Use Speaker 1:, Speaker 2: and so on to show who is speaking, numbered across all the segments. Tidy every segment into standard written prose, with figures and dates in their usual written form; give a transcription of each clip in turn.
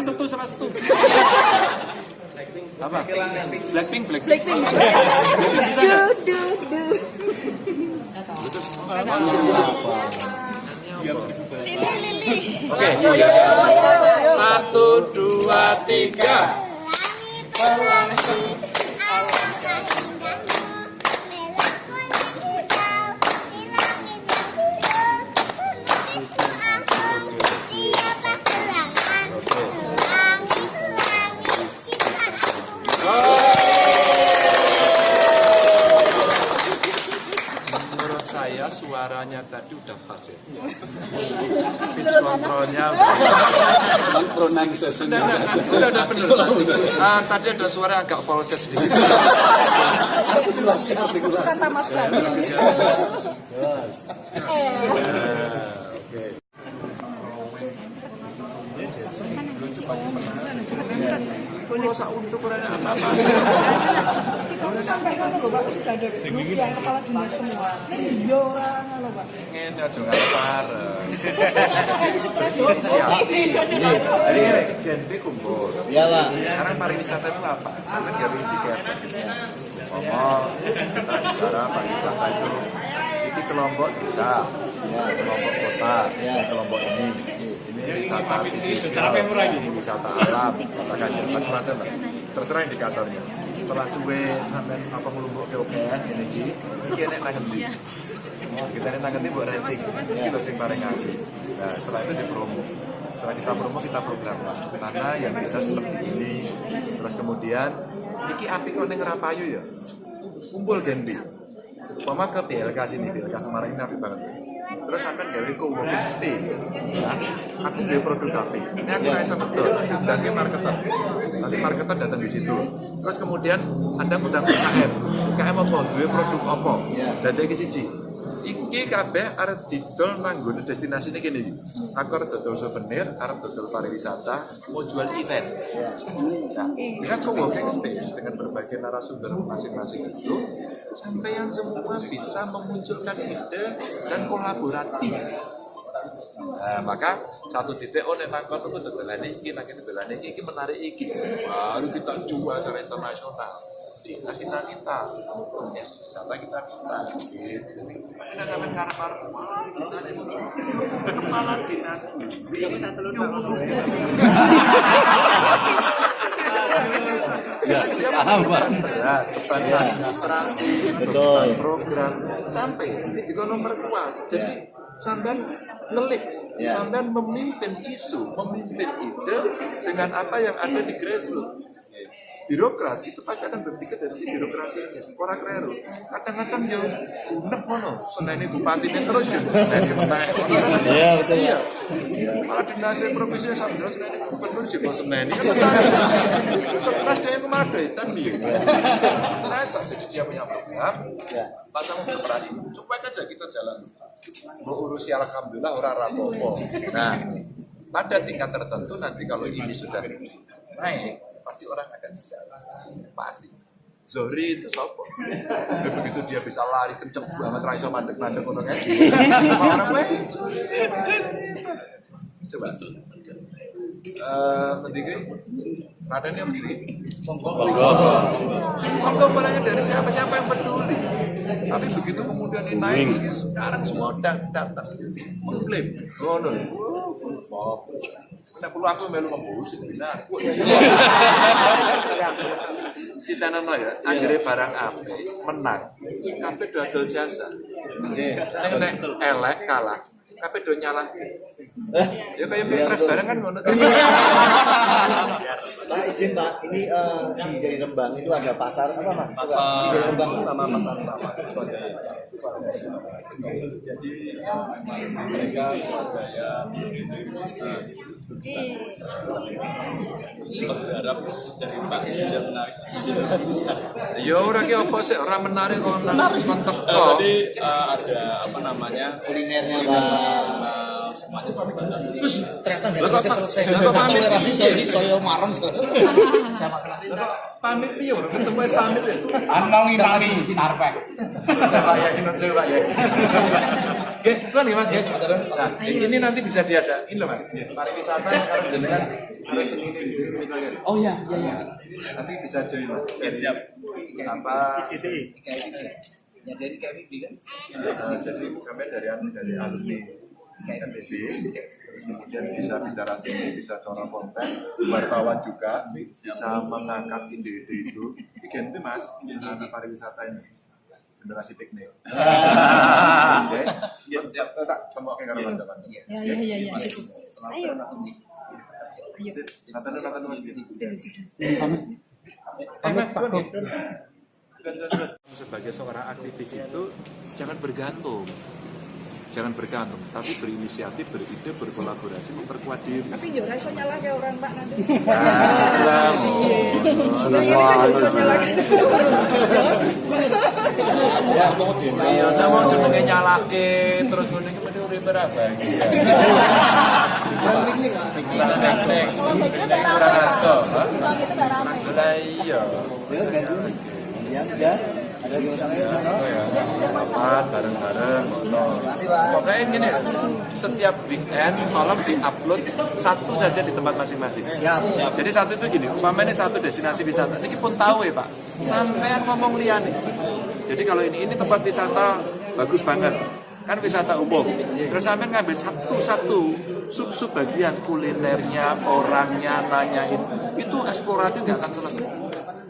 Speaker 1: salah satu. Apa? Blackpink. Bisa nggak? Oke. 1, 2, 3. Menurut saya suaranya tadi udah pas ya. Pitch kontrolnya udah bener. Tadi ada suara agak falset sedikit.
Speaker 2: Kata Mas Gani.
Speaker 1: Masa untuk kurangnya apa-apa.
Speaker 2: Kita sampai kan loh Pak, sudah ada grup yang kepala dinas semua. Iya orang loh Pak.
Speaker 1: Ingin aja nggak bareng.
Speaker 2: Ini stres loh.
Speaker 1: Hari Genpi kumpul.
Speaker 3: Iyalah.
Speaker 1: Sekarang pariwisata itu apa? Sampai dari tiket. Ngomong, kita bicara pariwisata itu. Ini kelompok desa, kelompok kota, kelompok ini wisata, ini wisata alam, katakan macam-macam lah. Terserah indikatornya. Setelah suwe sampai apa ngelumbuk ke oke ini enak nanti. Kita ini nanti buat rating, kita sing bareng lagi. Nah setelah itu dipromo. Setelah kita promo kita program karena yang bisa seperti ini. Terus kemudian iki api kok ning Rapayu ya. Kumpul Genpi. Umpama ke BLK sini, BLK Semarang ini api banget. Terus sampai gawe co-working space. Ya. Aku beli produk api. Ini aku rasa betul. Dan dia marketer. Nanti marketer datang di situ. Terus kemudian Anda undang UKM. UKM apa? Dua produk apa? Dan dia siji. Iki kabeh arep didol nang nggone destinasi ini gini. Aku arep dodol souvenir, arep dodol pariwisata, mau jual event. Nah, dengan co-working space dengan berbagai narasumber masing-masing itu, sampeyan semua bisa memunculkan ide dan kolaboratif. Nah, maka satu titik nek nang kono kudu dolane iki, nang kene dolane iki menarik iki. Baru kita jual secara internasional. Dinas kita wisata kita gitu. Kita sampai karepar dinas kepala dinas ini satu administrasi program sampai di nomor 2. Jadi sampean ngelik, sampean memimpin isu, memimpin ide dengan apa yang ada di grassroots. Birokrat itu pasti akan berpikir dari si birokrasinya, orang kleru. Kadang-kadang ya unek mono, seneni bupatinya terus ya, seneni menang. Iya betul. Iya. Kalau dinasih provinsi sambil seneni gubernur juga seneni kan stres dia kemadaitan dia. Rasa jadi dia punya program, pasang berperan itu, coba aja kita jalan. Mau urusi alhamdulillah orang rapopo. Nah, pada tingkat tertentu nanti kalau ini sudah naik. Pasti orang akan bicara, pasti. Zohri itu sopo. Begitu dia bisa lari kenceng banget, raiso mandek-mandek orang kan. Semua orang baik. Coba. Sedikit. Raden yang sedikit. Monggo barangnya dari siapa yang peduli. Tapi begitu kemudian ini naik, sekarang semua datang mengklaim. Nek perlu aku melu membusi benar. Kita nana ya, anggere barang api menang. Kabeh dodol jasa. Nek elek kalah, kabeh do nyalah. Ya kayak pilpres bareng kan ngono.
Speaker 3: Pak izin Pak, ini di Jari Rembang itu ada pasar apa Mas? Pasar Jari Rembang sama pasar Swadaya.
Speaker 1: Jadi mereka Swadaya berharap dari Pak tidak menarik besar. Ya orang ki apa sih orang menarik orang kontak kok. Tadi ada apa namanya
Speaker 3: kulinernya Pak.
Speaker 1: Semuanya
Speaker 4: terus ternyata nggak selesai. Toleransi saya marem sekarang.
Speaker 1: Pamit piye urung ketemu wis pamit ya.
Speaker 4: Anong ngimangi karpet.
Speaker 1: Saya Pak ya, saya Pak ya. Oke, suan nih Mas ya. Nah, ini nanti bisa diajak. Ini loh Mas. Pariwisata kalau jenengan harus sendiri di sini.
Speaker 4: Oh iya, iya, iya.
Speaker 1: Nanti bisa join Mas. Siap. Apa?
Speaker 4: Ya dari KWB kan.
Speaker 1: Jadi sampai dari alumni KPB, terus kemudian bisa bicara sini, bisa corong konten, wartawan juga bisa mengangkat ide-ide itu. Bikin itu Mas, anak pariwisata ini. Generasi piknik. Oke, siap. Tak kemau ke karo teman-teman.
Speaker 2: Ya. Ayo. Ayo.
Speaker 1: Mas, sebagai seorang aktivis itu jangan bergantung, tapi berinisiatif, beride, berkolaborasi, memperkuat diri.
Speaker 2: Tapi yo ora iso nyalahke orang Pak nanti.
Speaker 1: Iya, sama jenenge nyalahke terus ngene iki mesti urip ora bahagia. Teknik. Ora ngato. Sudah iya.
Speaker 3: Ya ganti. Ya. Ada di
Speaker 1: Rapat bareng-bareng. Pokoknya gini, setiap weekend tolong di-upload satu saja di tempat masing-masing.
Speaker 3: Siap.
Speaker 1: Jadi satu itu gini, umpamanya satu destinasi wisata. Ini pun tahu ya Pak, sampean ngomong liane. Jadi kalau ini tempat wisata bagus banget, kan wisata umum. Terus sampean ngambil satu sub bagian kulinernya, orangnya, nanyain. Itu eksplorasi nggak akan selesai.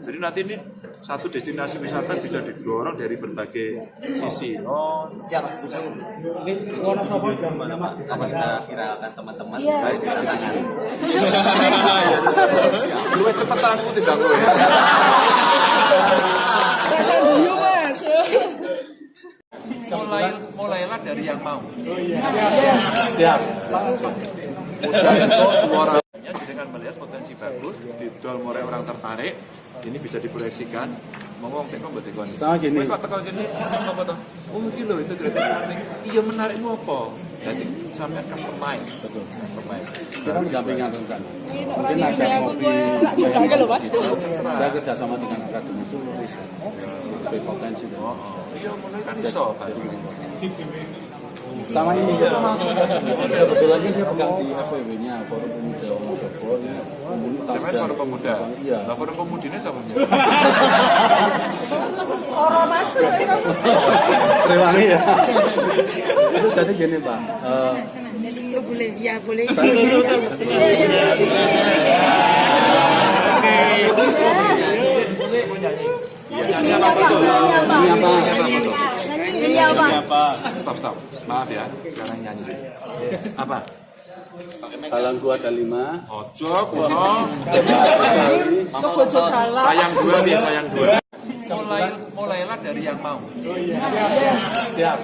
Speaker 1: Jadi nanti ini satu destinasi wisata bisa didorong dari berbagai sisi. Oh,
Speaker 3: Siap. Ini suara apa mana Mas? Apa kita viralkan teman-teman?
Speaker 1: baik tangan. Lu cepet aku tidak gue.
Speaker 2: Rasa guyu Mas.
Speaker 1: Mulailah dari yang mau.
Speaker 3: Siap.
Speaker 1: Mudah untuk orangnya jadi kan melihat potensi bagus, didol mulai orang tertarik. Ini bisa diproyeksikan. Ngomong teko mbok tekon.
Speaker 3: Sama gini.
Speaker 1: Kok teko gini apa toh? Oh iki lho itu kreatif menarik. Iya menarikmu apa? Jadi sampai customize. Betul. Customize.
Speaker 3: Kita mendampingi kan.
Speaker 2: Mungkin ada kopi. Juga lho Mas.
Speaker 3: Saya kerja sama dengan akademi Suluris. Berpotensi.
Speaker 1: Iya mulai kan iso kan.
Speaker 3: Sama ini kebetulan dia pegang di FWB-nya Forum Pemuda Wonosobo komunitas
Speaker 1: Namanya Forum Pemuda.
Speaker 3: Iya.
Speaker 1: Lah Forum Pemuda ini siapa?
Speaker 2: Orang Mas.
Speaker 3: Rewangi ya. Itu jadi gini Pak.
Speaker 2: Boleh, ya boleh.
Speaker 5: Ini apa?
Speaker 1: Stop. Maaf ya, sekarang nyanyi. Apa?
Speaker 3: Dalam gua ada 5.
Speaker 1: Ojo, kuno.
Speaker 2: Kebujuk halal.
Speaker 1: Sayang dua. Mulailah dari yang mau.
Speaker 3: Siap.